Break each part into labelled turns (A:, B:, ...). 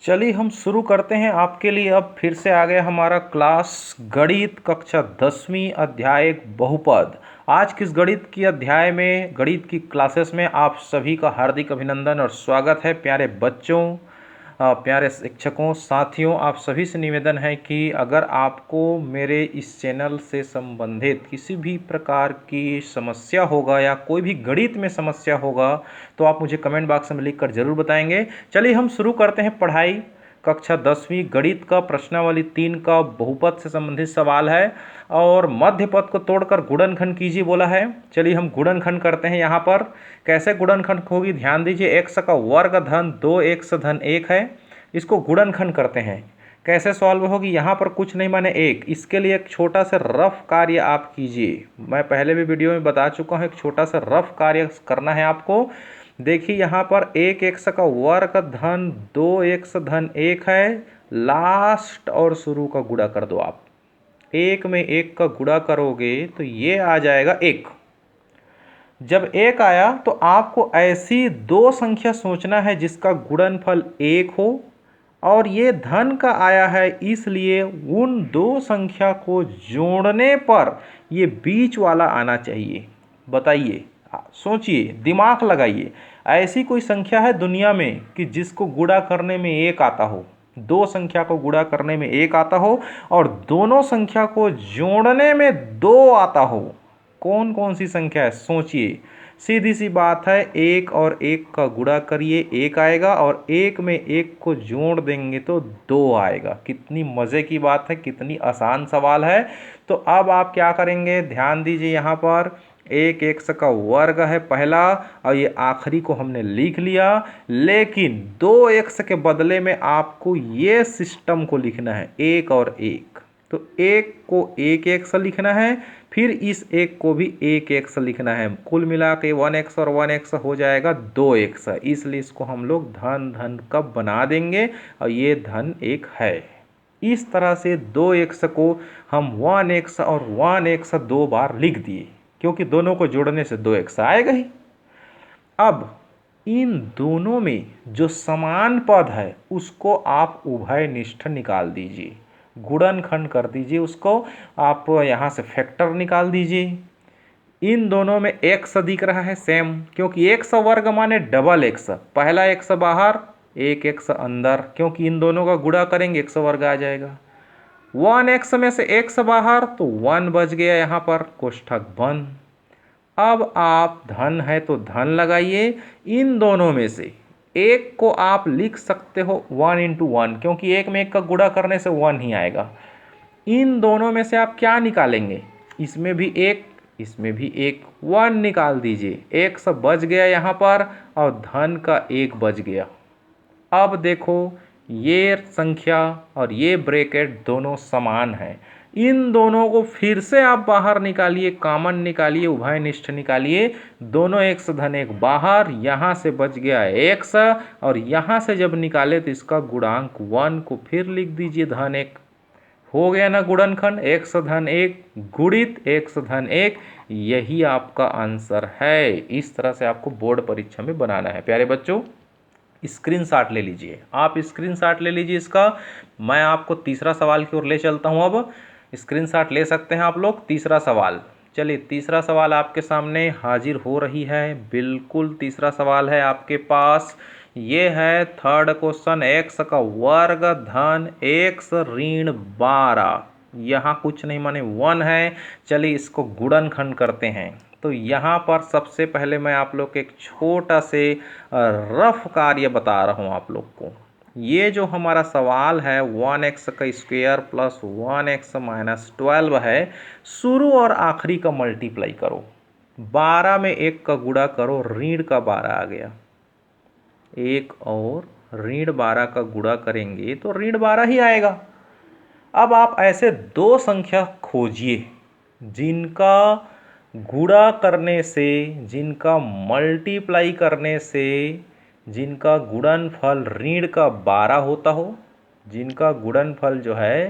A: चलिए हम शुरू करते हैं। आपके लिए अब फिर से आ गया हमारा क्लास गणित कक्षा 10वीं अध्याय बहुपद। आज किस गणित की अध्याय में गणित की क्लासेस में आप सभी का हार्दिक अभिनंदन और स्वागत है। प्यारे बच्चों, प्यारे शिक्षकों, साथियों, आप सभी से निवेदन है कि अगर आपको मेरे इस चैनल से संबंधित किसी भी प्रकार की समस्या होगा या कोई भी गणित में समस्या होगा तो आप मुझे कमेंट बॉक्स में लिख कर जरूर बताएंगे। चलिए हम शुरू करते हैं पढ़ाई। कक्षा 10वीं गणित का प्रश्नावली 3 का बहुपद से संबंधित सवाल है और मध्य पद को तोड़कर गुणनखंड कीजिए बोला है। चलिए हम गुणनखंड करते हैं। यहाँ पर कैसे गुणनखंड होगी, ध्यान दीजिए। x का वर्ग धन 2x धन 1 है, इसको गुणनखंड करते हैं। कैसे सॉल्व होगी, यहाँ पर कुछ नहीं माने 1। इसके लिए एक छोटा सा रफ कार्य आप कीजिए। मैं पहले भी वीडियो में बता चुका हूँ, एक छोटा सा रफ कार्य करना है आपको। देखिए यहाँ पर 1x का वर्ग धन 2x धन 1 है, लास्ट और शुरू का गुणा कर दो आप। 1 में 1 का गुणा करोगे तो ये आ जाएगा 1। जब 1 आया तो आपको ऐसी दो संख्या सोचना है जिसका गुणनफल 1 हो, और ये धन का आया है इसलिए उन दो संख्या को जोड़ने पर ये बीच वाला आना चाहिए। बताइए, सोचिए, दिमाग लगाइए। ऐसी कोई संख्या है दुनिया में कि जिसको गुणा करने में 1 आता हो, दो संख्या को गुणा करने में 1 आता हो और दोनों संख्या को जोड़ने में 2 आता हो? कौन कौन सी संख्या है, सोचिए। सीधी सी बात है, 1 और 1 का गुणा करिए 1 आएगा और 1 में 1 को जोड़ देंगे तो 2 आएगा। कितनी मज़े की बात है, कितनी आसान सवाल है। तो अब आप क्या करेंगे, ध्यान दीजिए। यहाँ पर 1x का वर्ग है पहला और ये आखिरी को हमने लिख लिया, लेकिन 2x के बदले में आपको ये सिस्टम को लिखना है 1 और 1। तो 1 को 1x लिखना है, फिर इस 1 को भी 1x लिखना है। कुल मिला के 1x और 1x हो जाएगा 2x। इसलिए इसको हम लोग धन धन कब बना देंगे और ये धन 1 है। इस तरह से 2x को हम 1x और 1x 2 बार लिख दिए, क्योंकि दोनों को जोड़ने से 2x आएगा ही। अब इन दोनों में जो समान पद है उसको आप उभयनिष्ठ निकाल दीजिए, गुणनखंड कर दीजिए उसको। आप यहाँ से फैक्टर निकाल दीजिए। इन दोनों में x दिख रहा है सेम, क्योंकि x वर्ग माने डबल x। पहला x बाहर, एक x अंदर, क्योंकि इन दोनों का गुणा करेंगे x वर्ग आ जाएगा। 1x में से x बाहर तो 1 बच गया, यहाँ पर कोष्ठक बंद। अब आप धन है तो धन लगाइए। इन दोनों में से एक को आप लिख सकते हो 1 इंटू 1, क्योंकि 1 में 1 का गुणा करने से 1 ही आएगा। इन दोनों में से आप क्या निकालेंगे, इसमें भी 1, इसमें भी 1, 1 निकाल दीजिए। x बच गया यहाँ पर और धन का 1 बच गया। अब देखो, ये संख्या और ये ब्रैकेट दोनों समान है। इन दोनों को फिर से आप बाहर निकालिए, कॉमन निकालिए, उभयनिष्ठ निकालिए। दोनों x धन 1 बाहर, यहाँ से बच गया x और यहाँ से जब निकाले तो इसका गुणांक 1 को फिर लिख दीजिए धन 1। हो गया ना गुणनखंड, x धन 1 गुणित x धन 1। यही आपका आंसर है। इस तरह से आपको बोर्ड परीक्षा में बनाना है। प्यारे बच्चों, स्क्रीनशॉट ले लीजिए, आप स्क्रीनशॉट ले लीजिए इसका। मैं आपको तीसरा सवाल की ओर ले चलता हूं। अब स्क्रीनशॉट ले सकते हैं आप लोग। तीसरा सवाल, चलिए तीसरा सवाल आपके सामने हाजिर हो रही है। बिल्कुल तीसरा सवाल है आपके पास। ये है थर्ड क्वेश्चन, x का वर्ग धन x ऋण 12। यहाँ कुछ नहीं माने 1 है। चलिए इसको गुणनखंड करते हैं। तो यहाँ पर सबसे पहले मैं आप लोग को एक छोटा से रफ कार्य बता रहा हूँ आप लोग को। ये जो हमारा सवाल है 1x का स्क्वायर प्लस 1x माइनस 12 है, शुरू और आखिरी का मल्टीप्लाई करो, 12 में 1 का गुणा करो, ऋण का 12 आ गया। 1 और ऋण 12 का गुणा करेंगे तो ऋण 12 ही आएगा। अब आप ऐसे दो संख्या खोजिए जिनका गुणा करने से, जिनका मल्टीप्लाई करने से, जिनका गुणनफल ऋण का 12 होता हो, जिनका गुणनफल जो है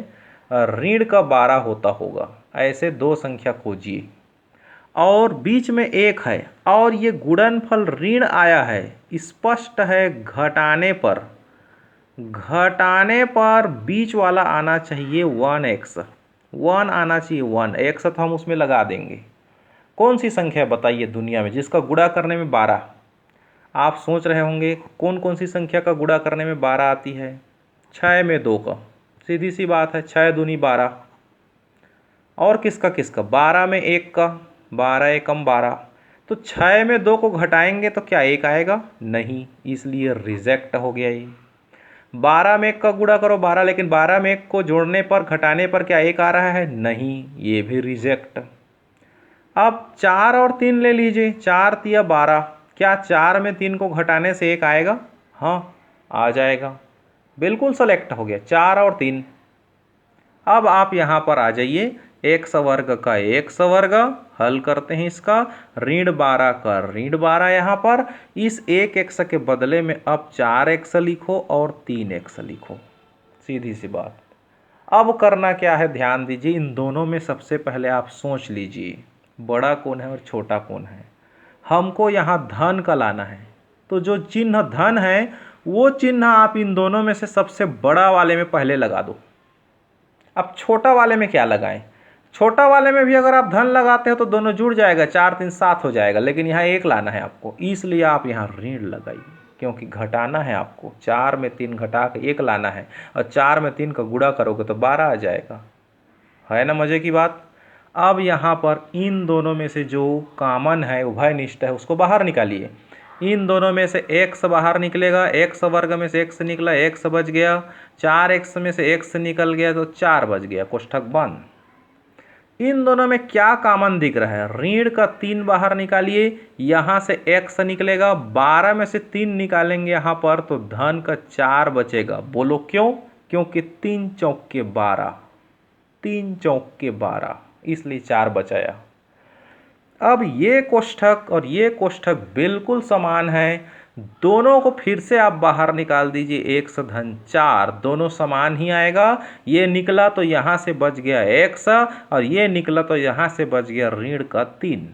A: ऋण का 12 होता होगा। ऐसे दो संख्या खोजिए और बीच में 1 है और ये गुणनफल ऋण आया है, स्पष्ट है घटाने पर घटाने पर बीच वाला आना चाहिए 1x, 1 आना चाहिए, 1x तो हम उसमें लगा देंगे। कौन सी संख्या बताइए दुनिया में जिसका गुणा करने में 12? आप सोच रहे होंगे कौन कौन सी संख्या का गुणा करने में 12 आती है? 6 में 2 का, सीधी सी बात है, 6 दूनी 12। और किसका किसका? 12 में 1 का, 12 एकम 12। तो 6 में 2 को घटाएंगे तो क्या 1 आएगा? नहीं, इसलिए रिजेक्ट हो गया ये। 12 में 1 का गुणा करो 12, लेकिन 12 में 1 को जोड़ने पर घटाने पर क्या 1 आ रहा है? नहीं, ये भी रिजेक्ट। अब 4 और 3 ले लीजिए, 4 तिया 12, क्या 4 में 3 को घटाने से 1 आएगा? हाँ, आ जाएगा, बिल्कुल सेलेक्ट हो गया, 4 और 3। अब आप यहाँ पर आ जाइए, x वर्ग का x वर्ग, हल करते हैं इसका, ऋण 12 का ऋण 12 यहाँ पर, इस 1x के बदले में अब 4x लिखो और 3x लिखो, सीधी सी बात। अब करना क्या है, ध्यान दीजिए, इन दोनों में सबसे पहले आप सोच लीजिए बड़ा कौन है और छोटा कौन है। हमको यहाँ धन का लाना है, तो जो चिन्ह धन है वो चिन्ह आप इन दोनों में से सबसे बड़ा वाले में पहले लगा दो। अब छोटा वाले में क्या लगाएं? छोटा वाले में भी अगर आप धन लगाते हो तो दोनों जुड़ जाएगा, 4 3 7 हो जाएगा, लेकिन यहाँ 1 लाना है आपको, इसलिए आप यहाँ ऋण लगाइए, क्योंकि घटाना है आपको। 4 में 3 घटा के 1 लाना है, और 4 में 3 का गुणा करोगे तो 12 आ जाएगा। है ना मज़े की बात? अब यहाँ पर इन दोनों में से जो कॉमन है, उभयनिष्ठ है, उसको बाहर निकालिए। इन दोनों में से x बाहर निकलेगा, x वर्ग में से x निकला, x बच गया, 4x में से x निकल गया तो 4 बच गया, कोष्ठक बंद। इन दोनों में क्या कॉमन दिख रहा है? ऋण का 3 बाहर निकालिए, यहाँ से x निकलेगा, 12 में से 3 निकालेंगे यहाँ पर तो धन का 4 बचेगा। बोलो क्यों? क्योंकि 3 चौक के 12, 3 चौक के 12, इसलिए 4 बचाया। अब ये कोष्ठक और ये कोष्ठक बिल्कुल समान है, दोनों को फिर से आप बाहर निकाल दीजिए, x धन 4, दोनों समान ही आएगा। ये निकला तो यहाँ से बच गया x, और ये निकला तो यहाँ से बच गया ऋण का 3।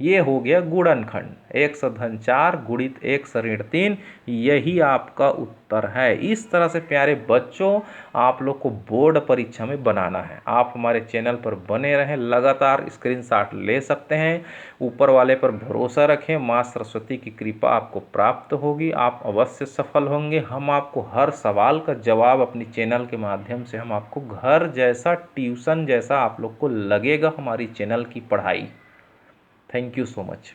A: ये हो गया गुणनखंड, x धन 4 गुणित x ऋण 3, यही आपका उत्तर है। इस तरह से प्यारे बच्चों आप लोग को बोर्ड परीक्षा में बनाना है। आप हमारे चैनल पर बने रहें, लगातार स्क्रीनशॉट ले सकते हैं। ऊपर वाले पर भरोसा रखें, माँ सरस्वती की कृपा आपको प्राप्त होगी, आप अवश्य सफल होंगे। हम आपको हर सवाल का जवाब अपनी चैनल के माध्यम से हम आपको घर जैसा, ट्यूशन जैसा आप लोग को लगेगा हमारी चैनल की पढ़ाई। Thank you so much.